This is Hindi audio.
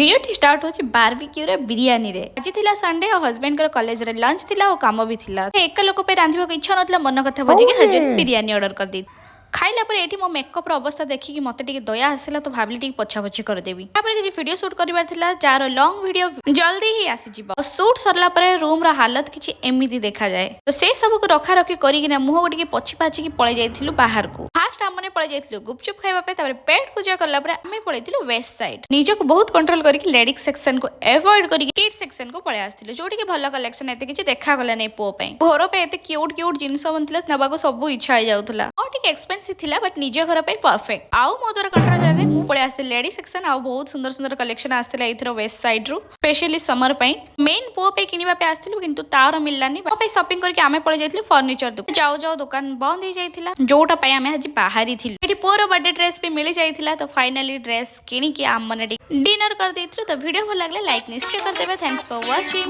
भिडियो स्टार्ट होची बारबिक्यू रे बिरयानी रे। आज थिला संडे और हस्बैंड कर कॉलेज रे लंच थिला और काम भी थिला। एक लोक पे रांधिबा को इच्छा नथला मन कथा बुझी के हस्बैंड बिरयानी ऑर्डर कर दी। खाइला पर एठी मो मेकअप रो अवस्था देखि कि मते टिके दया आसिला तो भाबली टिके पछा पछी कर देबी। तापर कि वीडियो शूट करबार थिला जार लॉन्ग वीडियो जल्दी ही आसी जिवो। और शूट सरला पर रूम रा हालत किछि एमिति देखा जाए। तो से सब को रखा रखी करी कि मुह टिके पछी पाछी कि पळे जाइथिलु बाहर को। फास्ट हमने पळे जाइथिलु गुपचुप खाइबा पे तापर पेट पूजा करला पर हमें पळेथिलु वेस्ट साइड। निज को बहुत कंट्रोल करी कि लेडीज सेक्शन को अवॉइड करी किड्स सेक्शन को पळे आस्थिलु जोटी के भलो कलेक्शन एते किछि देखा गला नै पो पे। घर पे एते क्यूट क्यूट जिंस बनथिला नबा को सब इच्छा हो जाउथला। और टिके एक्सपेंसिव थिला बट निज घर पे परफेक्ट। आउ मो द्वारा कंट्रोल जाने मु पळे आस्थिल लेडीज सेक्शन आ बहुत सुंदर सुंदर कलेक्शन आस्थिला इथरो वेस्ट साइड रु स्पेशली समर पे। मेन पो पे किनिबा पे आस्थिलु किंतु तार मिललानी पो पे शॉपिंग करके आमे पळे जाइथिलु फर्नीचर दुकान। जाऊ जाऊ दुकान बंद हो जाइथिला जोटा पे आमे आज बाहरी थिलु। एठी पोरो बर्थडे ड्रेस पे मिली जाइथिला तो फाइनली ड्रेस किनी के आम मने डिनर कर देइथिलु। तो वीडियो भल लागले लाइक निश्चय कर देबे। Thanks for watching.